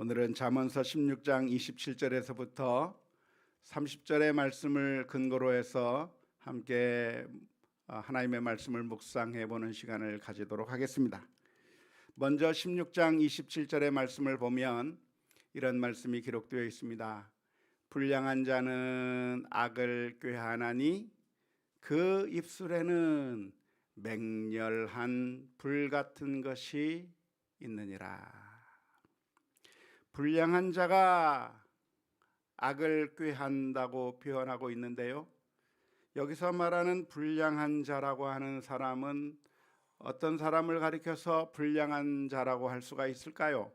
오늘은 잠언서 16장 27절에서부터 30절의 말씀을 근거로 해서 함께 하나님의 말씀을 묵상해 보는 시간을 가지도록 하겠습니다. 먼저 16장 27절의 말씀을 보면 이런 말씀이 기록되어 있습니다. 불량한 자는 악을 꾀하나니 그 입술에는 맹렬한 불 같은 것이 있느니라. 불량한 자가 악을 꾀한다고 표현하고 있는데요, 여기서 말하는 불량한 자라고 하는 사람은 어떤 사람을 가리켜서 불량한 자라고 할 수가 있을까요?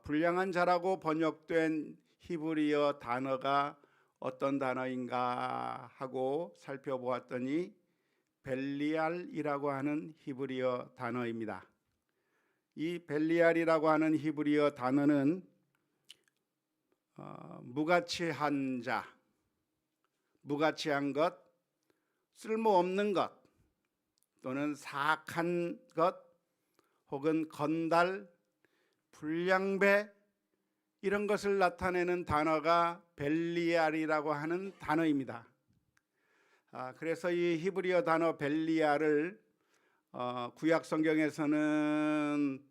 불량한 자라고 번역된 히브리어 단어가 어떤 단어인가 하고 살펴보았더니 벨리알이라고 하는 히브리어 단어입니다. 이 벨리알이라고 하는 히브리어 단어는 무가치한 자, 무가치한 것, 쓸모없는 것, 또는 사악한 것, 혹은 건달, 불량배, 이런 것을 나타내는 단어가 벨리알이라고 하는 단어입니다. 그래서 이 히브리어 단어 벨리알을 구약 성경에서는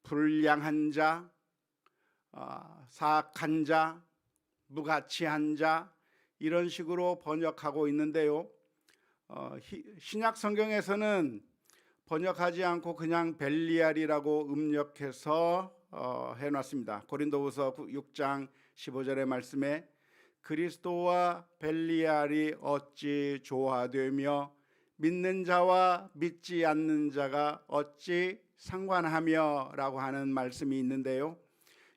불량한 자, 사악한 자, 무가치한 자, 이런 식으로 번역하고 있는데요, 신약 성경에서는 번역하지 않고 그냥 벨리알이라고 음력해서 해놨습니다. 고린도후서 6장 15절의 말씀에 그리스도와 벨리알이 어찌 조화되며 믿는 자와 믿지 않는 자가 어찌 상관하며 라고 하는 말씀이 있는데요,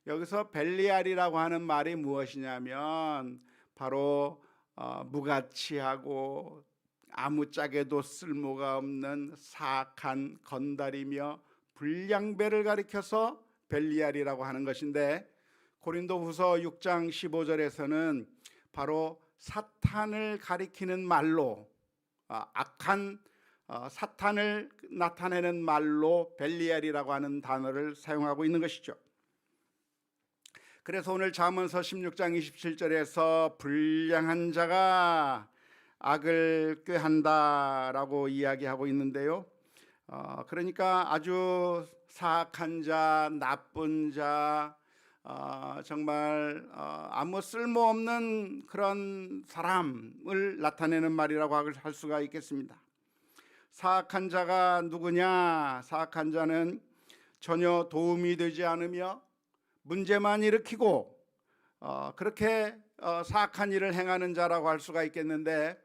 여기서 벨리알이라고 하는 말이 무엇이냐면 바로 무가치하고 아무짝에도 쓸모가 없는 사악한 건달이며 불량배를 가리켜서 벨리알이라고 하는 것인데, 고린도후서 6장 15절에서는 바로 사탄을 가리키는 말로, 악한 사탄을 나타내는 말로 벨리알이라고 하는 단어를 사용하고 있는 것이죠. 그래서 오늘 잠언서 16장 27절에서 불량한 자가 악을 꾀한다라고 이야기하고 있는데요, 그러니까 아주 사악한 자, 나쁜 자, 정말 아무 쓸모없는 그런 사람을 나타내는 말이라고 할 수가 있겠습니다. 사악한 자가 누구냐? 사악한 자는 전혀 도움이 되지 않으며 문제만 일으키고 그렇게 사악한 일을 행하는 자라고 할 수가 있겠는데,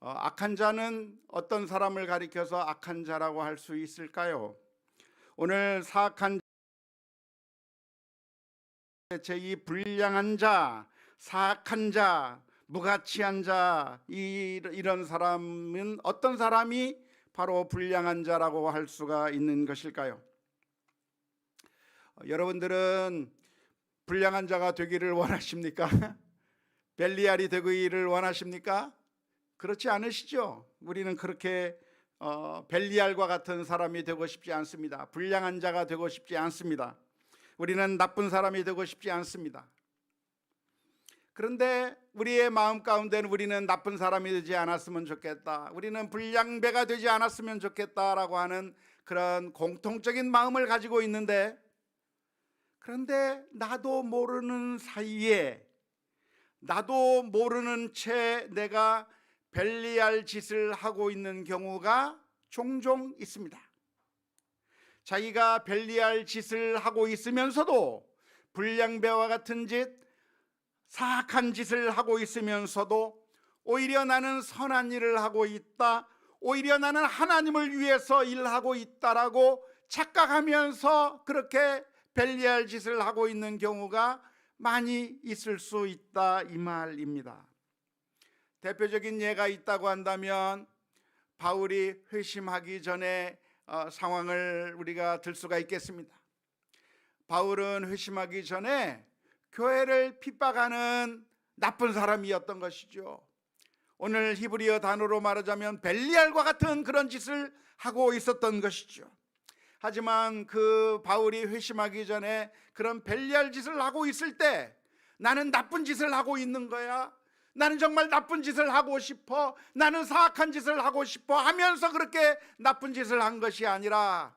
악한 자는 어떤 사람을 가리켜서 악한 자라고 할 수 있을까요? 오늘 사악한 이 불량한 자, 사악한 자, 무가치한 자, 이런 사람은 어떤 사람이 바로 불량한 자라고 할 수가 있는 것일까요? 여러분들은 불량한 자가 되기를 원하십니까? 벨리알이 되기를 원하십니까? 그렇지 않으시죠? 우리는 그렇게 벨리알과 같은 사람이 되고 싶지 않습니다. 불량한 자가 되고 싶지 않습니다. 우리는 나쁜 사람이 되고 싶지 않습니다. 그런데 우리의 마음 가운데는 우리는 나쁜 사람이 되지 않았으면 좋겠다, 우리는 불량배가 되지 않았으면 좋겠다라고 하는 그런 공통적인 마음을 가지고 있는데, 그런데 나도 모르는 사이에, 나도 모르는 채 내가 벨리알 짓을 하고 있는 경우가 종종 있습니다. 자기가 벨리알 짓을 하고 있으면서도, 불량배와 같은 짓, 사악한 짓을 하고 있으면서도 오히려 나는 선한 일을 하고 있다, 오히려 나는 하나님을 위해서 일하고 있다라고 착각하면서 그렇게 벨리알 짓을 하고 있는 경우가 많이 있을 수 있다, 이 말입니다. 대표적인 예가 있다고 한다면 바울이 회심하기 전에 상황을 우리가 들 수가 있겠습니다. 바울은 회심하기 전에 교회를 핍박하는 나쁜 사람이었던 것이죠. 오늘 히브리어 단어로 말하자면 벨리알과 같은 그런 짓을 하고 있었던 것이죠. 하지만 그 바울이 회심하기 전에 그런 벨리알 짓을 하고 있을 때 나는 나쁜 짓을 하고 있는 거야, 나는 정말 나쁜 짓을 하고 싶어, 나는 사악한 짓을 하고 싶어 하면서 그렇게 나쁜 짓을 한 것이 아니라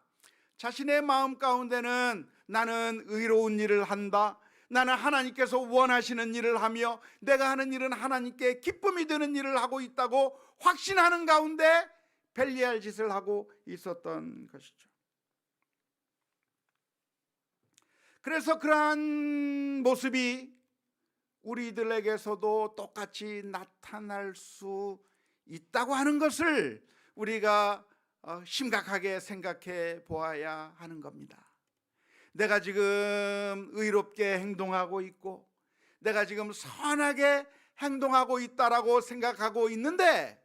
자신의 마음 가운데는 나는 의로운 일을 한다, 나는 하나님께서 원하시는 일을 하며 내가 하는 일은 하나님께 기쁨이 되는 일을 하고 있다고 확신하는 가운데 벨리알 짓을 하고 있었던 것이죠. 그래서 그러한 모습이 우리들에게서도 똑같이 나타날 수 있다고 하는 것을 우리가 심각하게 생각해 보아야 하는 겁니다. 내가 지금 의롭게 행동하고 있고 내가 지금 선하게 행동하고 있다라고 생각하고 있는데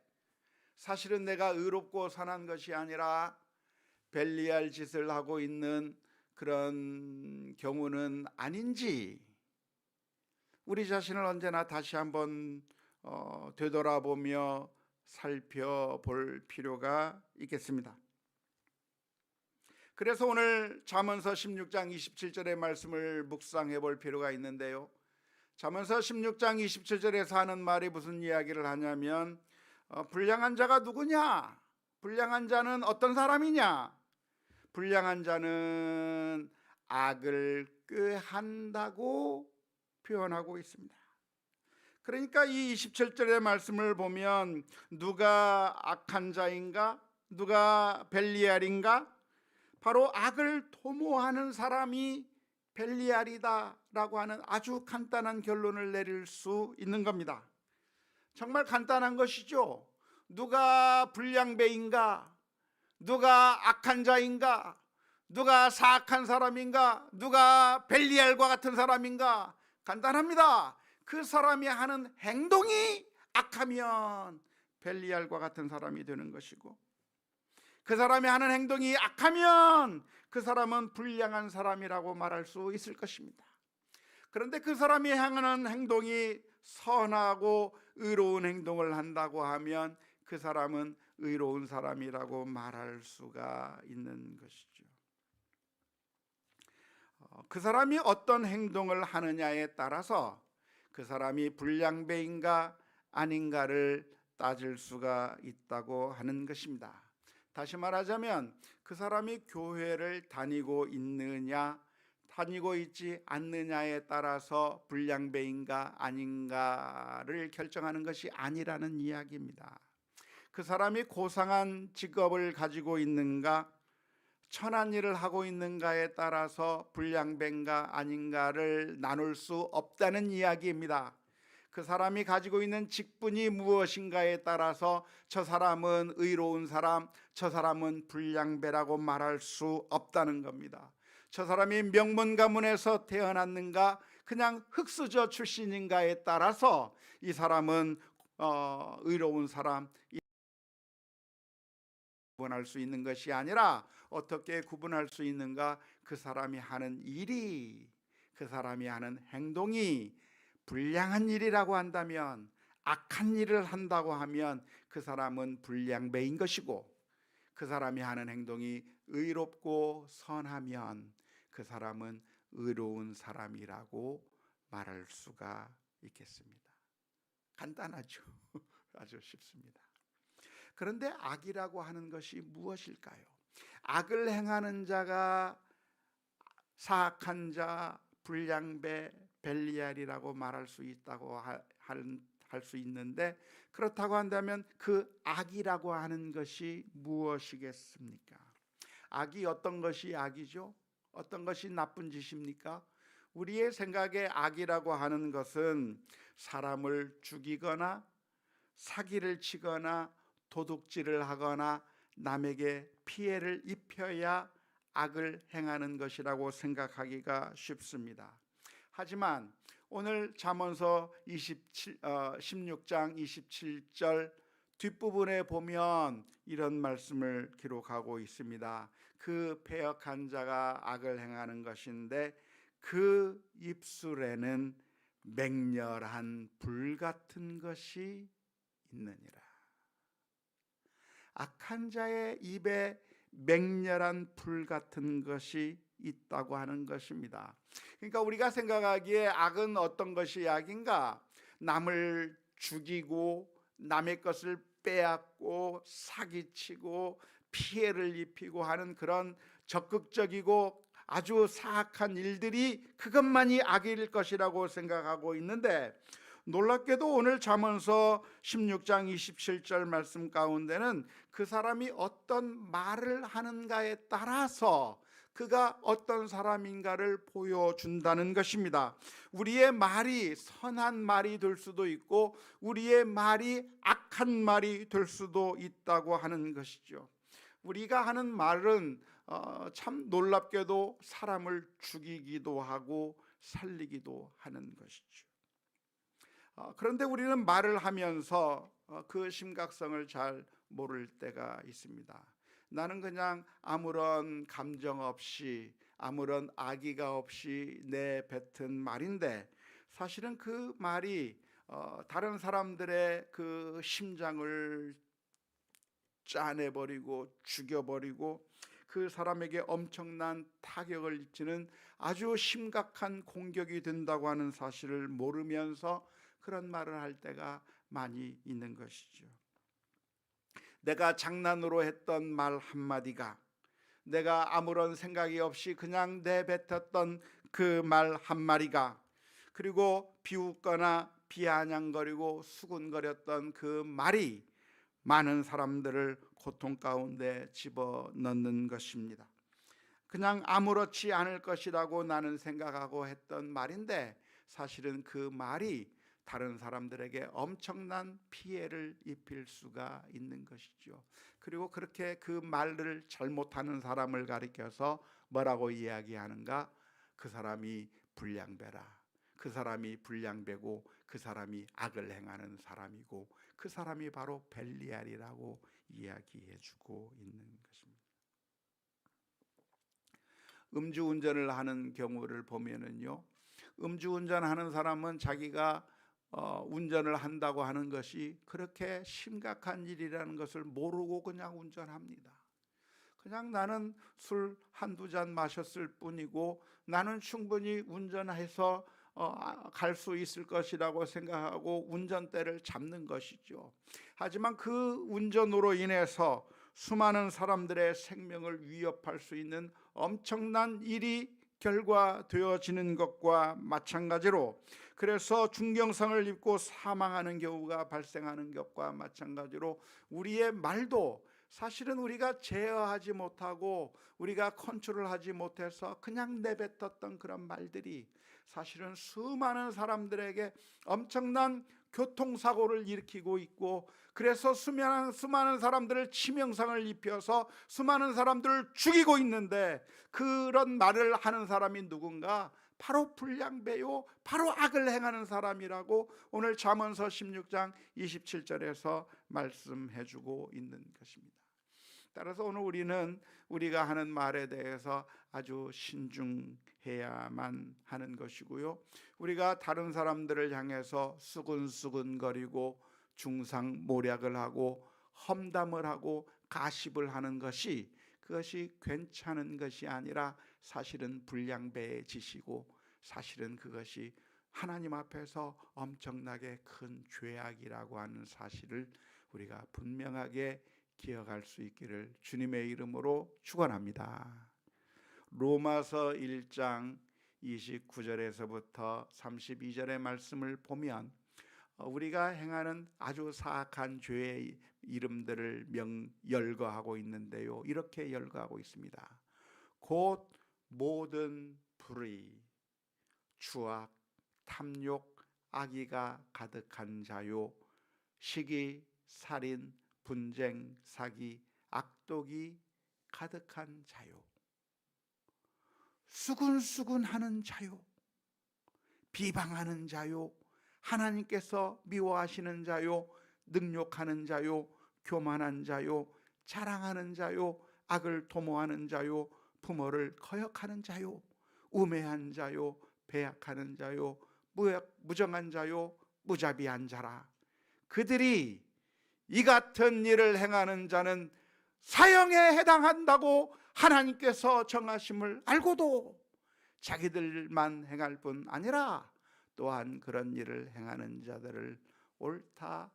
사실은 내가 의롭고 선한 것이 아니라 벨리알 짓을 하고 있는 그런 경우는 아닌지 우리 자신을 언제나 다시 한번 되돌아보며 살펴볼 필요가 있겠습니다. 그래서 오늘 잠언서 16장 27절의 말씀을 묵상해 볼 필요가 있는데요, 잠언서 16장 27절에서 하는 말이 무슨 이야기를 하냐면 불량한 자가 누구냐? 불량한 자는 어떤 사람이냐? 불량한 자는 악을 꾀한다고 표현하고 있습니다. 그러니까 이 27절의 말씀을 보면 누가 악한 자인가? 누가 벨리알인가? 바로 악을 도모하는 사람이 벨리알이다라고 하는 아주 간단한 결론을 내릴 수 있는 겁니다. 정말 간단한 것이죠. 누가 불량배인가? 누가 악한 자인가? 누가 사악한 사람인가? 누가 벨리알과 같은 사람인가? 간단합니다. 그 사람이 하는 행동이 악하면 벨리알과 같은 사람이 되는 것이고, 그 사람이 하는 행동이 악하면 그 사람은 불량한 사람이라고 말할 수 있을 것입니다. 그런데 그 사람이 행하는 행동이 선하고 의로운 행동을 한다고 하면 그 사람은 의로운 사람이라고 말할 수가 있는 것이죠. 그 사람이 어떤 행동을 하느냐에 따라서 그 사람이 불량배인가 아닌가를 따질 수가 있다고 하는 것입니다. 다시 말하자면 그 사람이 교회를 다니고 있느냐 다니고 있지 않느냐에 따라서 불량배인가 아닌가를 결정하는 것이 아니라는 이야기입니다. 그 사람이 고상한 직업을 가지고 있는가, 천한 일을 하고 있는가에 따라서 불량배인가 아닌가를 나눌 수 없다는 이야기입니다. 그 사람이 가지고 있는 직분이 무엇인가에 따라서 저 사람은 의로운 사람, 저 사람은 불량배라고 말할 수 없다는 겁니다. 저 사람이 명문 가문에서 태어났는가, 그냥 흙수저 출신인가에 따라서 이 사람은 의로운 사람 구분할 수 있는 것이 아니라 어떻게 구분할 수 있는가? 그 사람이 하는 일이, 그 사람이 하는 행동이 불량한 일이라고 한다면, 악한 일을 한다고 하면 그 사람은 불량배인 것이고, 그 사람이 하는 행동이 의롭고 선하면 그 사람은 의로운 사람이라고 말할 수가 있겠습니다. 간단하죠. 아주 쉽습니다. 그런데 악이라고 하는 것이 무엇일까요? 악을 행하는 자가 사악한 자, 불량배, 벨리알이라고 말할 수 있다고 할 수 있는데, 그렇다고 한다면 그 악이라고 하는 것이 무엇이겠습니까? 악이 어떤 것이 악이죠? 어떤 것이 나쁜 짓입니까? 우리의 생각에 악이라고 하는 것은 사람을 죽이거나 사기를 치거나 도둑질을 하거나 남에게 피해를 입혀야 악을 행하는 것이라고 생각하기가 쉽습니다. 하지만 오늘 잠언서 16장 27절 뒷부분에 보면 이런 말씀을 기록하고 있습니다. 그 패역한 자가 악을 행하는 것인데 그 입술에는 맹렬한 불 같은 것이 있느니라. 악한 자의 입에 맹렬한 불 같은 것이 있다고 하는 것입니다. 그러니까 우리가 생각하기에 악은 어떤 것이 악인가? 남을 죽이고 남의 것을 빼앗고 사기치고 피해를 입히고 하는 그런 적극적이고 아주 사악한 일들이 그것만이 악일 것이라고 생각하고 있는데, 놀랍게도 오늘 잠언서 16장 27절 말씀 가운데는 그 사람이 어떤 말을 하는가에 따라서 그가 어떤 사람인가를 보여준다는 것입니다. 우리의 말이 선한 말이 될 수도 있고 우리의 말이 악한 말이 될 수도 있다고 하는 것이죠. 우리가 하는 말은 참 놀랍게도 사람을 죽이기도 하고 살리기도 하는 것이죠. 그런데 우리는 말을 하면서 그 심각성을 잘 모를 때가 있습니다. 나는 그냥 아무런 감정 없이 아무런 악의가 없이 내뱉은 말인데, 사실은 그 말이 다른 사람들의 그 심장을 짜내버리고 죽여버리고 그 사람에게 엄청난 타격을 입히는 아주 심각한 공격이 된다고 하는 사실을 모르면서 그런 말을 할 때가 많이 있는 것이죠. 내가 장난으로 했던 말 한마디가, 내가 아무런 생각이 없이 그냥 내뱉었던 그 말 한마디가, 그리고 비웃거나 비아냥거리고 수군거렸던 그 말이 많은 사람들을 고통 가운데 집어넣는 것입니다. 그냥 아무렇지 않을 것이라고 나는 생각하고 했던 말인데, 사실은 그 말이 다른 사람들에게 엄청난 피해를 입힐 수가 있는 것이죠. 그리고 그렇게 그 말을 잘못하는 사람을 가리켜서 뭐라고 이야기하는가? 그 사람이 불량배라. 그 사람이 불량배고 그 사람이 악을 행하는 사람이고 그 사람이 바로 벨리알이라고 이야기해주고 있는 것입니다. 음주운전을 하는 경우를 보면은요, 음주운전하는 사람은 자기가 운전을 한다고 하는 것이 그렇게 심각한 일이라는 것을 모르고 그냥 운전합니다. 그냥 나는 술 한두 잔 마셨을 뿐이고 나는 충분히 운전해서 갈 수 있을 것이라고 생각하고 운전대를 잡는 것이죠. 하지만 그 운전으로 인해서 수많은 사람들의 생명을 위협할 수 있는 엄청난 일이 결과되어지는 것과 마찬가지로, 그래서 중경상을 입고 사망하는 경우가 발생하는 것과 마찬가지로 우리의 말도 사실은 우리가 제어하지 못하고 우리가 컨트롤하지 못해서 그냥 내뱉었던 그런 말들이 사실은 수많은 사람들에게 엄청난 교통사고를 일으키고 있고, 그래서 수많은 사람들을 치명상을 입혀서 수많은 사람들을 죽이고 있는데, 그런 말을 하는 사람이 누군가? 바로 불량배요, 바로 악을 행하는 사람이라고 오늘 잠언서 16장 27절에서 말씀해주고 있는 것입니다. 따라서 오늘 우리는 우리가 하는 말에 대해서 아주 신중해야만 하는 것이고요, 우리가 다른 사람들을 향해서 수근수근거리고 중상모략을 하고 험담을 하고 가십을 하는 것이, 그것이 괜찮은 것이 아니라 사실은 불량배의 짓이고, 사실은 그것이 하나님 앞에서 엄청나게 큰 죄악이라고 하는 사실을 우리가 분명하게 기억할 수 있기를 주님의 이름으로 축원합니다. 로마서 1장 29절에서부터 32절의 말씀을 보면 우리가 행하는 아주 사악한 죄의 이름들을 열거하고 있는데요, 이렇게 열거하고 있습니다. 곧 모든 불의, 추악, 탐욕, 악의가 가득한 자요, 시기, 살인, 분쟁, 사기, 악독이 가득한 자요, 수군수군하는 자요, 비방하는 자요, 하나님께서 미워하시는 자요, 능욕하는 자요, 교만한 자요, 자랑하는 자요, 악을 도모하는 자요, 부모를 거역하는 자요, 우매한 자요, 배약하는 자요, 무정한 자요, 무자비한 자라. 그들이 이 같은 일을 행하는 자는 사형에 해당한다고 하나님께서 정하심을 알고도 자기들만 행할 뿐 아니라 또한 그런 일을 행하는 자들을 옳다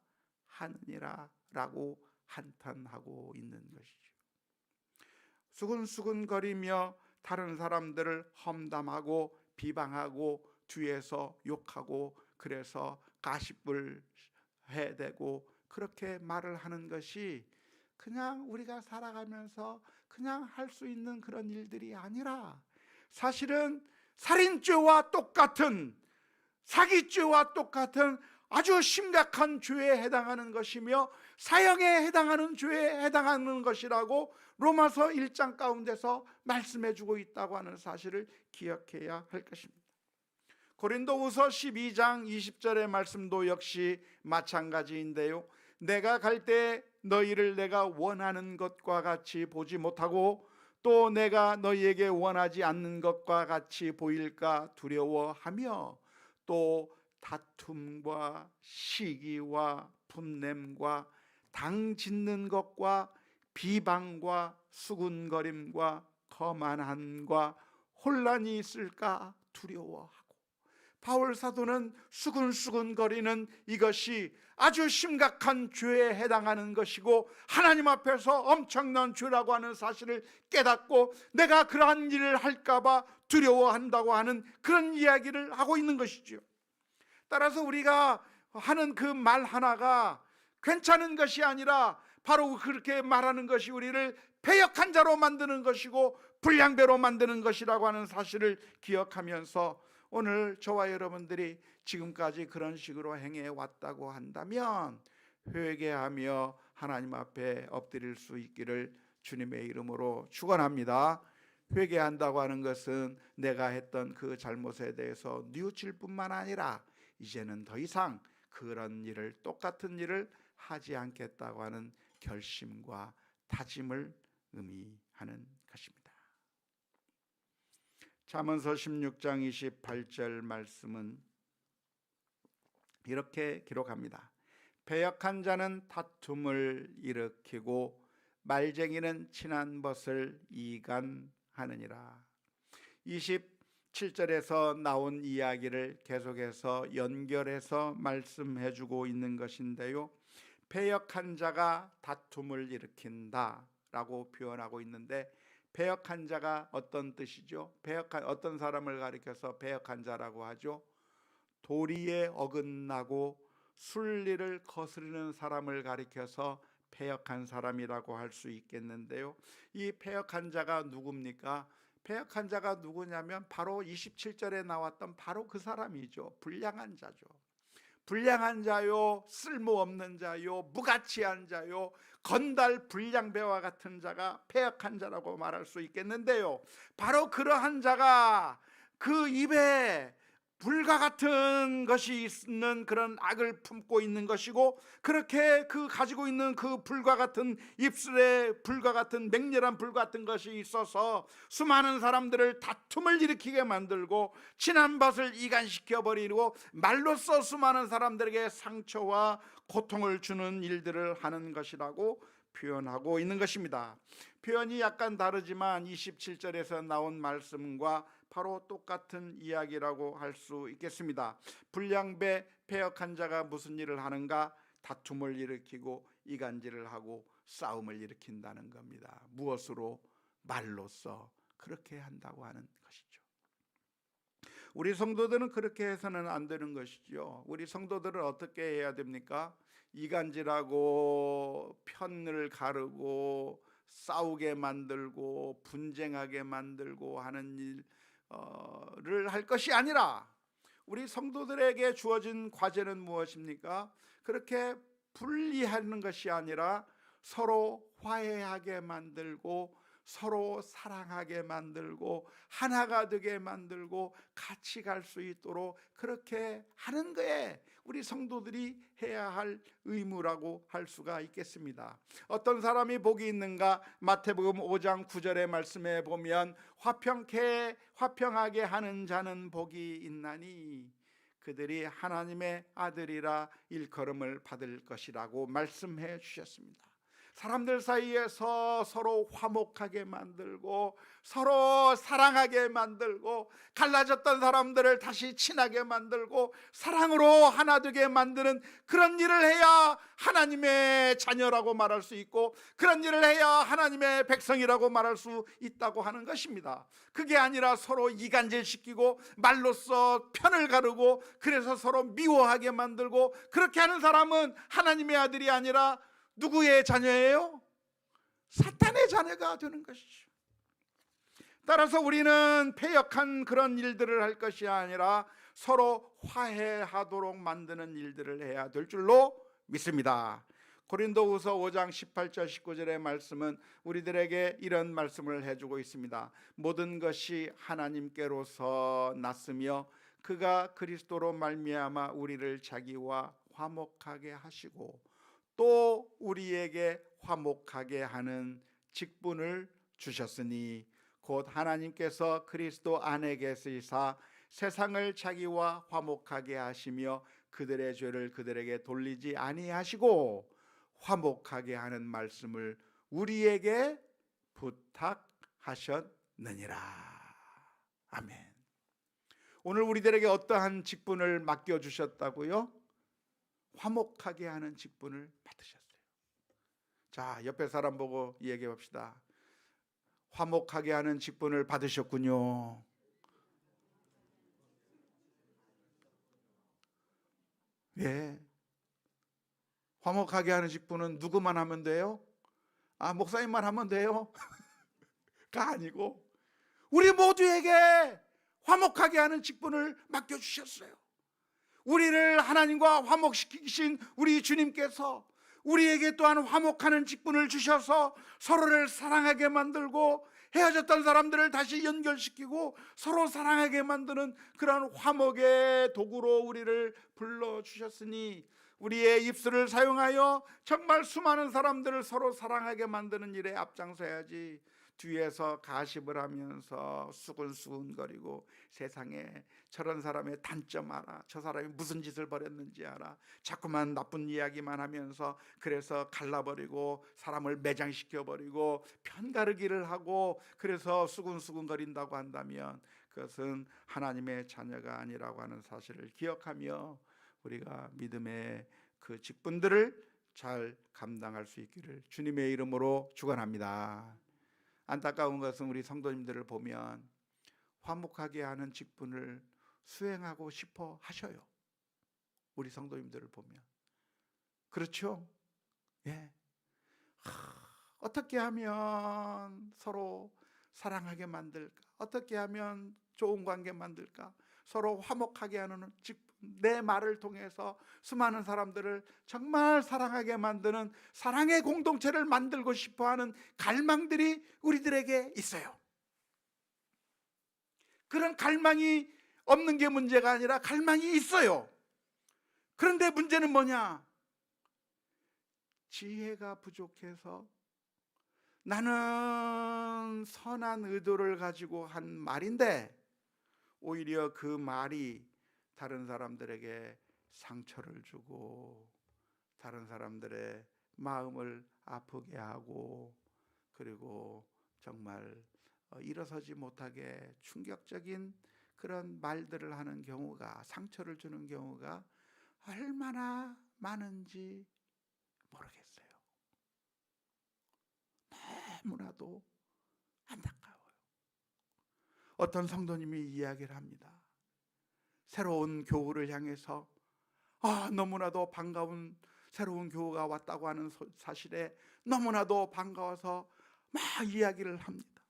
하느니라 라고 한탄하고 있는 것이죠. 수근수근거리며 다른 사람들을 험담하고 비방하고 뒤에서 욕하고 그래서 가십을 해대고 그렇게 말을 하는 것이 그냥 우리가 살아가면서 그냥 할 수 있는 그런 일들이 아니라 사실은 살인죄와 똑같은, 사기죄와 똑같은 아주 심각한 죄에 해당하는 것이며 사형에 해당하는 죄에 해당하는 것이라고 로마서 1장 가운데서 말씀해 주고 있다고 하는 사실을 기억해야 할 것입니다. 고린도후서 12장 20절의 말씀도 역시 마찬가지인데요, 내가 갈 때 너희를 내가 원하는 것과 같이 보지 못하고 또 내가 너희에게 원하지 않는 것과 같이 보일까 두려워하며 또 다툼과 시기와 분냄과 당 짓는 것과 비방과 수군거림과 거만함과 혼란이 있을까 두려워하고, 바울 사도는 수근수근거리는 이것이 아주 심각한 죄에 해당하는 것이고 하나님 앞에서 엄청난 죄라고 하는 사실을 깨닫고 내가 그러한 일을 할까봐 두려워한다고 하는 그런 이야기를 하고 있는 것이죠. 따라서 우리가 하는 그 말 하나가 괜찮은 것이 아니라 바로 그렇게 말하는 것이 우리를 패역한 자로 만드는 것이고 불량배로 만드는 것이라고 하는 사실을 기억하면서 오늘 저와 여러분들이 지금까지 그런 식으로 행해 왔다고 한다면 회개하며 하나님 앞에 엎드릴 수 있기를 주님의 이름으로 축원합니다. 회개한다고 하는 것은 내가 했던 그 잘못에 대해서 뉘우칠 뿐만 아니라 이제는 더 이상 그런 일을, 똑같은 일을 하지 않겠다고 하는 결심과 다짐을 의미하는 것입니다. 잠언서 16장 28절 말씀은 이렇게 기록합니다. 배역한 자는 다툼을 일으키고 말쟁이는 친한 벗을 이간하느니라. 27절에서 나온 이야기를 계속해서 연결해서 말씀해 주고 있는 것인데요, 배역한 자가 다툼을 일으킨다 라고 표현하고 있는데, 배역한 자가 어떤 뜻이죠? 어떤 사람을 가리켜서 배역한 자라고 하죠? 도리에 어긋나고 순리를 거스르는 사람을 가리켜서 패역한 사람이라고 할 수 있겠는데요, 이 패역한 자가 누굽니까? 패역한 자가 누구냐면 바로 27절에 나왔던 바로 그 사람이죠. 불량한 자죠. 불량한 자요, 쓸모없는 자요, 무가치한 자요, 건달 불량배와 같은 자가 패역한 자라고 말할 수 있겠는데요, 바로 그러한 자가 그 입에 불과 같은 것이 있는 그런 악을 품고 있는 것이고, 그렇게 그 가지고 있는 그 불과 같은 입술에 불과 같은 맹렬한 불 같은 것이 있어서 수많은 사람들을 다툼을 일으키게 만들고 친한 벗을 이간시켜 버리고 말로써 수많은 사람들에게 상처와 고통을 주는 일들을 하는 것이라고 표현하고 있는 것입니다. 표현이 약간 다르지만 27절에서 나온 말씀과 바로 똑같은 이야기라고 할 수 있겠습니다. 불량배 패역한 자가 무슨 일을 하는가? 다툼을 일으키고 이간질을 하고 싸움을 일으킨다는 겁니다. 무엇으로? 말로써 그렇게 한다고 하는 것이죠. 우리 성도들은 그렇게 해서는 안 되는 것이죠. 우리 성도들은 어떻게 해야 됩니까? 이간질하고 편을 가르고 싸우게 만들고 분쟁하게 만들고 하는 일을 할 것이 아니라, 우리 성도들에게 주어진 과제는 무엇입니까? 그렇게 분리하는 것이 아니라 서로 화해하게 만들고 서로 사랑하게 만들고 하나가 되게 만들고 같이 갈 수 있도록 그렇게 하는 거에 우리 성도들이 해야 할 의무라고 할 수가 있겠습니다. 어떤 사람이 복이 있는가? 마태복음 5장 9절의 말씀에 보면 화평하게 하는 자는 복이 있나니 그들이 하나님의 아들이라 일컬음을 받을 것이라고 말씀해 주셨습니다. 사람들 사이에서 서로 화목하게 만들고 서로 사랑하게 만들고 갈라졌던 사람들을 다시 친하게 만들고 사랑으로 하나 되게 만드는 그런 일을 해야 하나님의 자녀라고 말할 수 있고 그런 일을 해야 하나님의 백성이라고 말할 수 있다고 하는 것입니다. 그게 아니라 서로 이간질시키고 말로써 편을 가르고 그래서 서로 미워하게 만들고 그렇게 하는 사람은 하나님의 아들이 아니라 누구의 자녀예요? 사탄의 자녀가 되는 것이죠. 따라서 우리는 패역한 그런 일들을 할 것이 아니라 서로 화해하도록 만드는 일들을 해야 될 줄로 믿습니다. 고린도후서 5장 18절 19절의 말씀은 우리들에게 이런 말씀을 해주고 있습니다. 모든 것이 하나님께로서 났으며 그가 그리스도로 말미암아 우리를 자기와 화목하게 하시고 또 우리에게 화목하게 하는 직분을 주셨으니 곧 하나님께서 그리스도 안에 계시사 세상을 자기와 화목하게 하시며 그들의 죄를 그들에게 돌리지 아니하시고 화목하게 하는 말씀을 우리에게 부탁하셨느니라. 아멘. 오늘 우리들에게 어떠한 직분을 맡겨주셨다고요? 화목하게 하는 직분을 받으셨어요. 자, 옆에 사람 보고 얘기해 봅시다. 화목하게 하는 직분을 받으셨군요. 예. 화목하게 하는 직분은 누구만 하면 돼요? 아, 목사님만 하면 돼요? 가 아니고 우리 모두에게 화목하게 하는 직분을 맡겨주셨어요. 우리를 하나님과 화목시키신 우리 주님께서 우리에게 또한 화목하는 직분을 주셔서 서로를 사랑하게 만들고 헤어졌던 사람들을 다시 연결시키고 서로 사랑하게 만드는 그런 화목의 도구로 우리를 불러주셨으니 우리의 입술을 사용하여 정말 수많은 사람들을 서로 사랑하게 만드는 일에 앞장서야지 뒤에서 가십을 하면서 수근수근거리고 세상에 저런 사람의 단점 알아, 저 사람이 무슨 짓을 벌였는지 알아, 자꾸만 나쁜 이야기만 하면서 그래서 갈라버리고 사람을 매장시켜버리고 편가르기를 하고 그래서 수근수근거린다고 한다면 그것은 하나님의 자녀가 아니라고 하는 사실을 기억하며 우리가 믿음의 그 직분들을 잘 감당할 수 있기를 주님의 이름으로 축원합니다. 안타까운 것은 우리 성도님들을 보면 화목하게 하는 직분을 수행하고 싶어 하셔요. 우리 성도님들을 보면 그렇죠? 예. 어떻게 하면 서로 사랑하게 만들까? 어떻게 하면 좋은 관계 만들까? 서로 화목하게 하는 직분, 내 말을 통해서 수많은 사람들을 정말 사랑하게 만드는 사랑의 공동체를 만들고 싶어하는 갈망들이 우리들에게 있어요. 그런 갈망이 없는 게 문제가 아니라 갈망이 있어요. 그런데 문제는 뭐냐? 지혜가 부족해서 나는 선한 의도를 가지고 한 말인데 오히려 그 말이 다른 사람들에게 상처를 주고 다른 사람들의 마음을 아프게 하고 그리고 정말 일어서지 못하게 충격적인 그런 말들을 하는 경우가, 상처를 주는 경우가 얼마나 많은지 모르겠어요. 너무나도 안타까워요. 어떤 성도님이 이야기를 합니다. 새로운 교우를 향해서 너무나도 반가운 새로운 교우가 왔다고 하는 사실에 너무나도 반가워서 막 이야기를 합니다.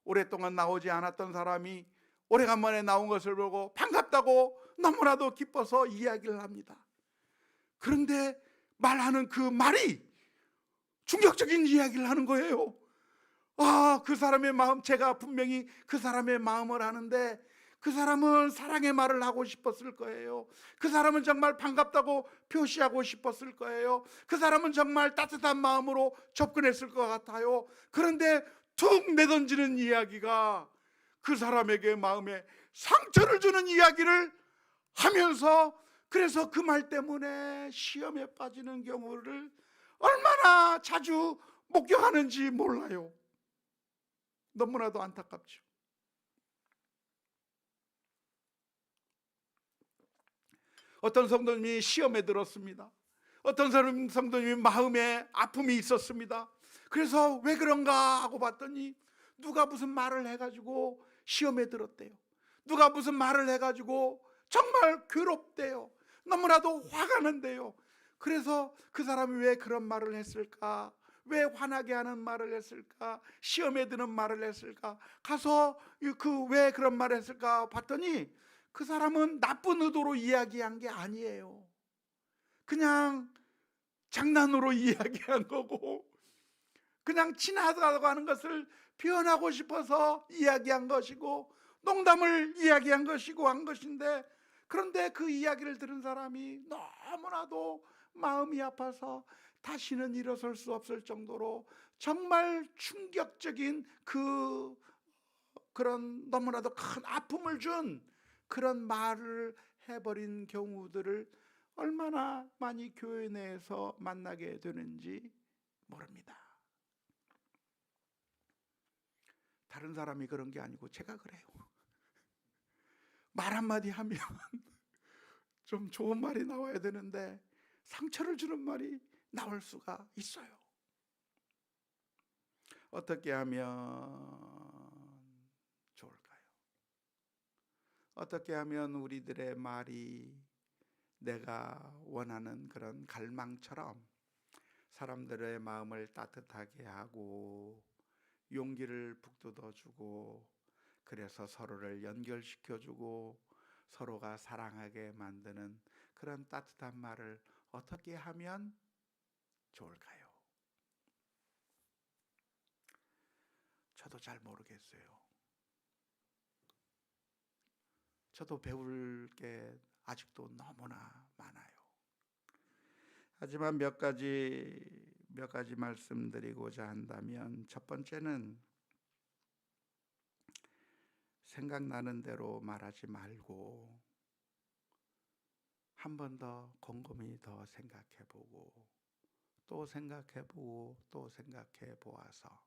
오랫동안 나오지 않았던 사람이 오래간만에 나온 것을 보고 반갑다고 너무나도 기뻐서 이야기를 합니다. 그런데 말하는 그 말이 충격적인 이야기를 하는 거예요. 그 사람의 마음, 제가 분명히 그 사람의 마음을 아는데 그 사람은 사랑의 말을 하고 싶었을 거예요. 그 사람은 정말 반갑다고 표시하고 싶었을 거예요. 그 사람은 정말 따뜻한 마음으로 접근했을 것 같아요. 그런데 툭 내던지는 이야기가 그 사람에게 마음에 상처를 주는 이야기를 하면서 그래서 그 말 때문에 시험에 빠지는 경우를 얼마나 자주 목격하는지 몰라요. 너무나도 안타깝죠. 어떤 성도님이 시험에 들었습니다. 어떤 성도님이 마음에 아픔이 있었습니다. 그래서 왜 그런가 하고 봤더니 누가 무슨 말을 해가지고 시험에 들었대요. 누가 무슨 말을 해가지고 정말 괴롭대요. 너무나도 화가 난대요. 그래서 그 사람이 왜 그런 말을 했을까? 왜 화나게 하는 말을 했을까? 시험에 드는 말을 했을까? 가서 왜 그런 말을 했을까 봤더니 그 사람은 나쁜 의도로 이야기한 게 아니에요. 그냥 장난으로 이야기한 거고, 그냥 친하다고 하는 것을 표현하고 싶어서 이야기한 것이고, 농담을 이야기한 것이고 한 것인데, 그런데 그 이야기를 들은 사람이 너무나도 마음이 아파서 다시는 일어설 수 없을 정도로 정말 충격적인 그런 너무나도 큰 아픔을 준 그런 말을 해버린 경우들을 얼마나 많이 교회 내에서 만나게 되는지 모릅니다. 다른 사람이 그런 게 아니고 제가 그래요. 말 한마디 하면 좀 좋은 말이 나와야 되는데 상처를 주는 말이 나올 수가 있어요. 어떻게 하면 좋을까요? 어떻게 하면 우리들의 말이 내가 원하는 그런 갈망처럼 사람들의 마음을 따뜻하게 하고 용기를 북돋워주고, 그래서 서로를 연결시켜주고 서로가 사랑하게 만드는 그런 따뜻한 말을 어떻게 하면 좋을까요? 저도 잘 모르겠어요. 저도 배울 게 아직도 너무나 많아요. 하지만 몇 가지 말씀드리고자 한다면, 첫 번째는 생각나는 대로 말하지 말고 한 번 더 곰곰이 더 생각해보고 또 생각해보고 또 생각해 보아서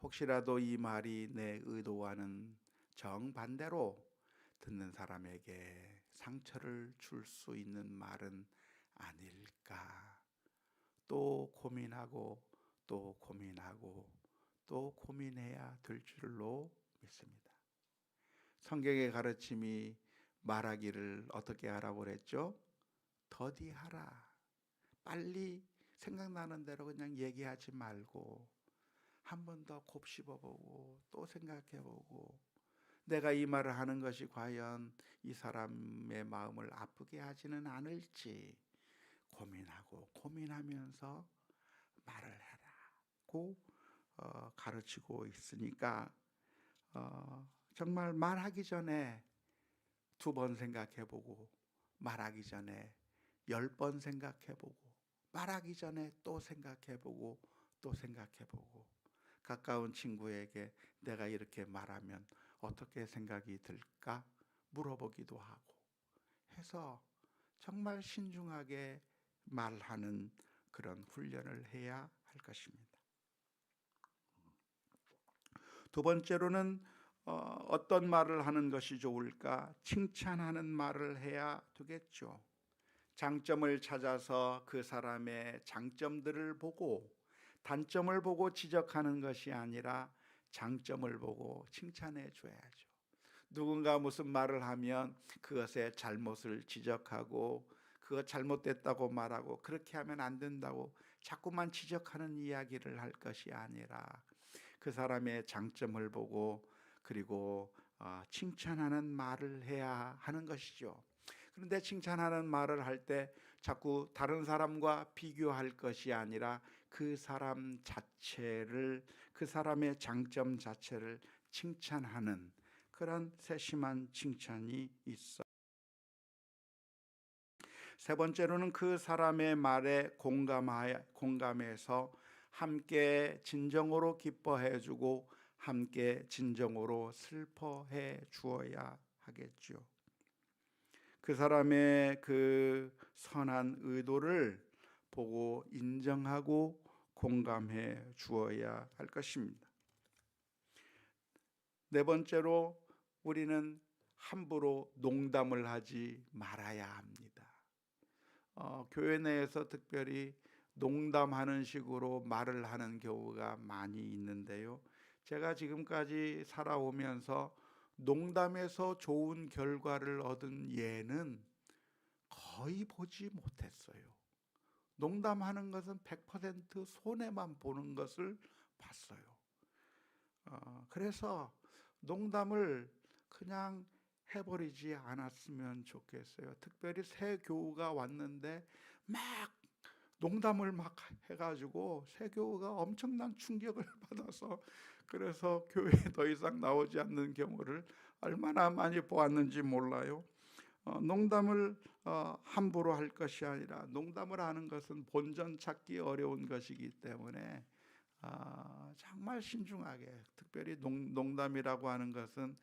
혹시라도 이 말이 내 의도와는 정반대로 듣는 사람에게 상처를 줄 수 있는 말은 아닐까, 또 고민하고 또 고민하고 또 고민해야 될 줄로 믿습니다. 성경의 가르침이 말하기를 어떻게 하라고 그랬죠? 더디하라. 빨리 생각나는 대로 그냥 얘기하지 말고 한 번 더 곱씹어보고 또 생각해보고, 내가 이 말을 하는 것이 과연 이 사람의 마음을 아프게 하지는 않을지 고민하고 고민하면서 말을 해라고 가르치고 있으니까, 정말 말하기 전에 2번 생각해보고, 말하기 전에 10번 생각해보고, 말하기 전에 또 생각해보고 또 생각해보고, 가까운 친구에게 내가 이렇게 말하면 어떻게 생각이 들까 물어보기도 하고 해서 정말 신중하게 말하는 그런 훈련을 해야 할 것입니다. 2번째로는 어떤 말을 하는 것이 좋을까? 칭찬하는 말을 해야 되겠죠. 장점을 찾아서 그 사람의 장점들을 보고 단점을 보고 지적하는 것이 아니라 장점을 보고 칭찬해 줘야죠. 누군가 무슨 말을 하면 그것의 잘못을 지적하고 그거 잘못됐다고 말하고 그렇게 하면 안 된다고 자꾸만 지적하는 이야기를 할 것이 아니라 그 사람의 장점을 보고 그리고 칭찬하는 말을 해야 하는 것이죠. 그런데 칭찬하는 말을 할 때 자꾸 다른 사람과 비교할 것이 아니라 그 사람 자체를, 그 사람의 장점 자체를 칭찬하는 그런 세심한 칭찬이 있어. 3번째로는 그 사람의 말에 공감해서 함께 진정으로 기뻐해주고 함께 진정으로 슬퍼해 주어야 하겠죠. 그 사람의 그 선한 의도를 보고 인정하고 공감해 주어야 할 것입니다. 네 번째로 우리는 함부로 농담을 하지 말아야 합니다. 교회 내에서 특별히 농담하는 식으로 말을 하는 경우가 많이 있는데요. 제가 지금까지 살아오면서 농담에서 좋은 결과를 얻은 예는 거의 보지 못했어요. 농담하는 것은 100% 손해만 보는 것을 봤어요. 그래서 농담을 그냥 해버리지 않았으면 좋겠어요. 특별히 새 교우가 왔는데 막 농담을 막 해가지고 새 교우가 엄청난 충격을 받아서 그래서 교회에 더 이상 나오지 않는 경우를 얼마나 많이 보았는지 몰라요. 농담을 함부로 할 것이 아니라 농담을 하는 것은 본전 찾기 어려운 것이기 때문에 정말 신중하게, 특별히 농담이라고 하는 것은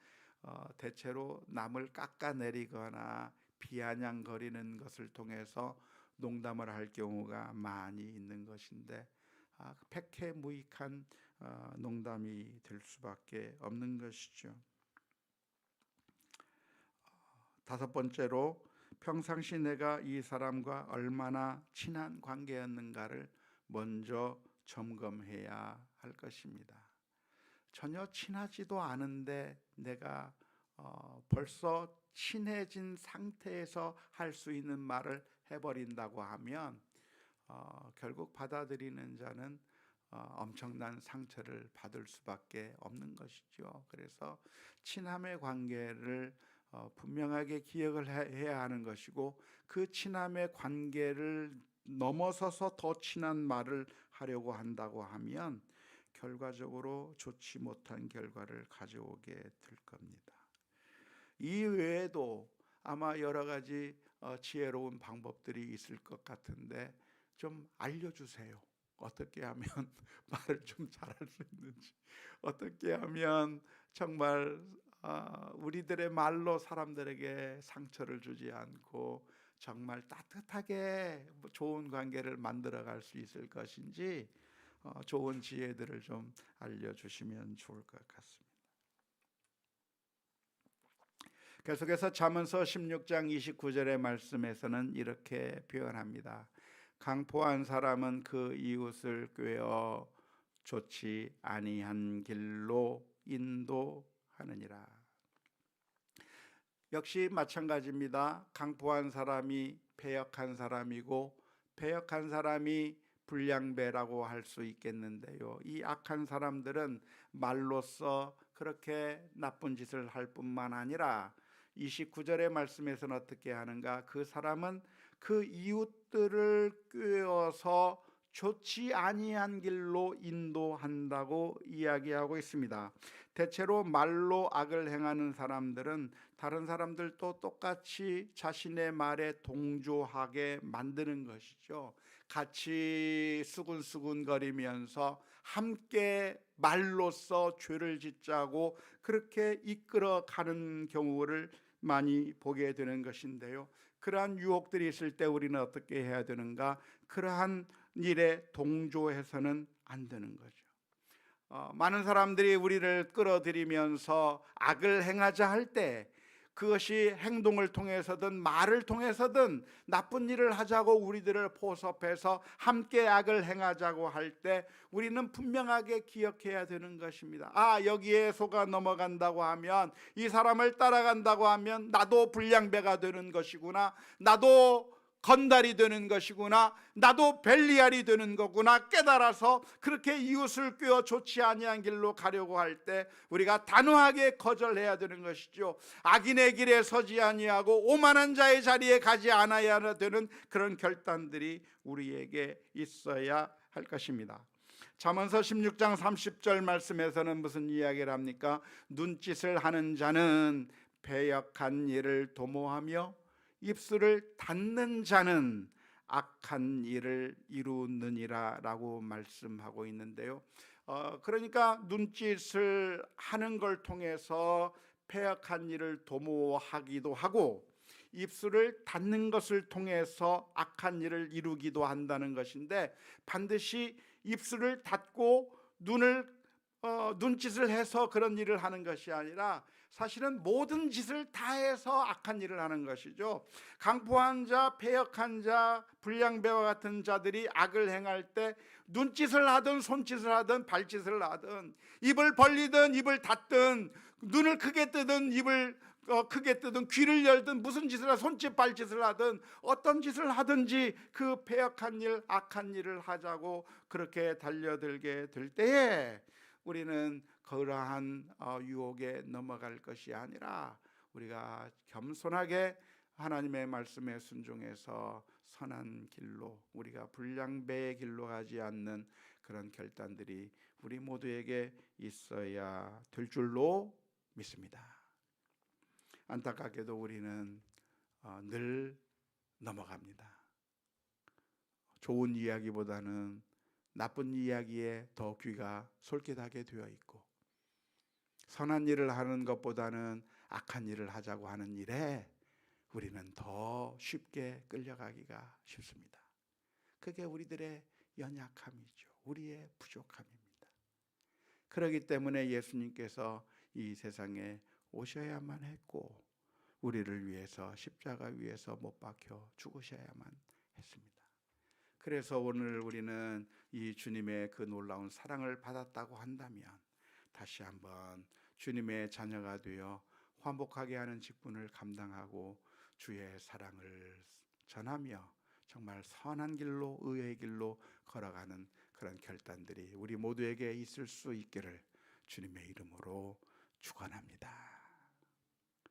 대체로 남을 깎아내리거나 비아냥거리는 것을 통해서 농담을 할 경우가 많이 있는 것인데 백해무익한 농담이 될 수밖에 없는 것이죠. 다섯 번째로 평상시 내가 이 사람과 얼마나 친한 관계였는가를 먼저 점검해야 할 것입니다. 전혀 친하지도 않은데 내가 벌써 친해진 상태에서 할 수 있는 말을 해버린다고 하면 결국 받아들이는 자는 엄청난 상처를 받을 수밖에 없는 것이죠. 그래서 친함의 관계를 분명하게 기억을 해야 하는 것이고, 그 친함의 관계를 넘어서서 더 친한 말을 하려고 한다고 하면 결과적으로 좋지 못한 결과를 가져오게 될 겁니다. 이 외에도 아마 여러 가지 지혜로운 방법들이 있을 것 같은데 좀 알려주세요. 어떻게 하면 말을 좀 잘할 수 있는지, 어떻게 하면 정말 우리들의 말로 사람들에게 상처를 주지 않고 정말 따뜻하게 좋은 관계를 만들어갈 수 있을 것인지 좋은 지혜들을 좀 알려주시면 좋을 것 같습니다. 계속해서 잠언서 16장 29절의 말씀에서는 이렇게 표현합니다. 강포한 사람은 그 이웃을 꾀어 좋지 아니한 길로 인도하느니라. 역시 마찬가지입니다. 강포한 사람이 패역한 사람이고, 패역한 사람이 불량배라고 할 수 있겠는데요. 이 악한 사람들은 말로써 그렇게 나쁜 짓을 할 뿐만 아니라 29절의 말씀에서는 어떻게 하는가? 그 사람은 그 이웃들을 꾀어서 좋지 아니한 길로 인도한다고 이야기하고 있습니다. 대체로 말로 악을 행하는 사람들은 다른 사람들도 똑같이 자신의 말에 동조하게 만드는 것이죠. 같이 수군수군거리면서 함께 말로써 죄를 짓자고 그렇게 이끌어가는 경우를 많이 보게 되는 것인데요. 그러한 유혹들이 있을 때 우리는 어떻게 해야 되는가? 그러한 일에 동조해서는 안 되는 거죠. 많은 사람들이 우리를 끌어들이면서 악을 행하자 할 때 그것이 행동을 통해서든 말을 통해서든 나쁜 일을 하자고 우리들을 포섭해서 함께 악을 행하자고 할 때 우리는 분명하게 기억해야 되는 것입니다. 여기에 속아 넘어간다고 하면, 이 사람을 따라간다고 하면 나도 불량배가 되는 것이구나, 나도 건달이 되는 것이구나, 나도 벨리알이 되는 거구나 깨달아서 그렇게 이웃을 꾀어 좋지 아니한 길로 가려고 할 때 우리가 단호하게 거절해야 되는 것이죠. 악인의 길에 서지 아니하고 오만한 자의 자리에 가지 않아야 되는 그런 결단들이 우리에게 있어야 할 것입니다. 잠언서 16장 30절 말씀에서는 무슨 이야기를 합니까? 눈짓을 하는 자는 배역한 일을 도모하며 입술을 닫는 자는 악한 일을 이루느니라 라고 말씀하고 있는데요. 그러니까 눈짓을 하는 걸 통해서 패역한 일을 도모하기도 하고, 입술을 닫는 것을 통해서 악한 일을 이루기도 한다는 것인데, 반드시 입술을 닫고 눈짓을 해서 그런 일을 하는 것이 아니라 사실은 모든 짓을 다 해서 악한 일을 하는 것이죠. 강포한 자, 패역한 자, 불량배와 같은 자들이 악을 행할 때 눈짓을 하든 손짓을 하든 발짓을 하든, 입을 벌리든 입을 닫든, 눈을 크게 뜨든 입을 크게 뜨든, 귀를 열든, 무슨 짓을 하든 손짓 발짓을 하든 어떤 짓을 하든지 그 패역한 일, 악한 일을 하자고 그렇게 달려들게 될 때에 우리는 그러한 유혹에 넘어갈 것이 아니라 우리가 겸손하게 하나님의 말씀에 순종해서 선한 길로, 우리가 불량배의 길로 가지 않는 그런 결단들이 우리 모두에게 있어야 될 줄로 믿습니다. 안타깝게도 우리는 늘 넘어갑니다. 좋은 이야기보다는 나쁜 이야기에 더 귀가 솔깃하게 되어 있고, 선한 일을 하는 것보다는 악한 일을 하자고 하는 일에 우리는 더 쉽게 끌려가기가 쉽습니다. 그게 우리들의 연약함이죠. 우리의 부족함입니다. 그렇기 때문에 예수님께서 이 세상에 오셔야만 했고, 우리를 위해서 십자가 위에서 못 박혀 죽으셔야만 했습니다. 그래서 오늘 우리는 이 주님의 그 놀라운 사랑을 받았다고 한다면 다시 한번 주님의 자녀가 되어 화목하게 하는 직분을 감당하고 주의 사랑을 전하며 정말 선한 길로, 의의 길로 걸어가는 그런 결단들이 우리 모두에게 있을 수 있기를 주님의 이름으로 축원합니다.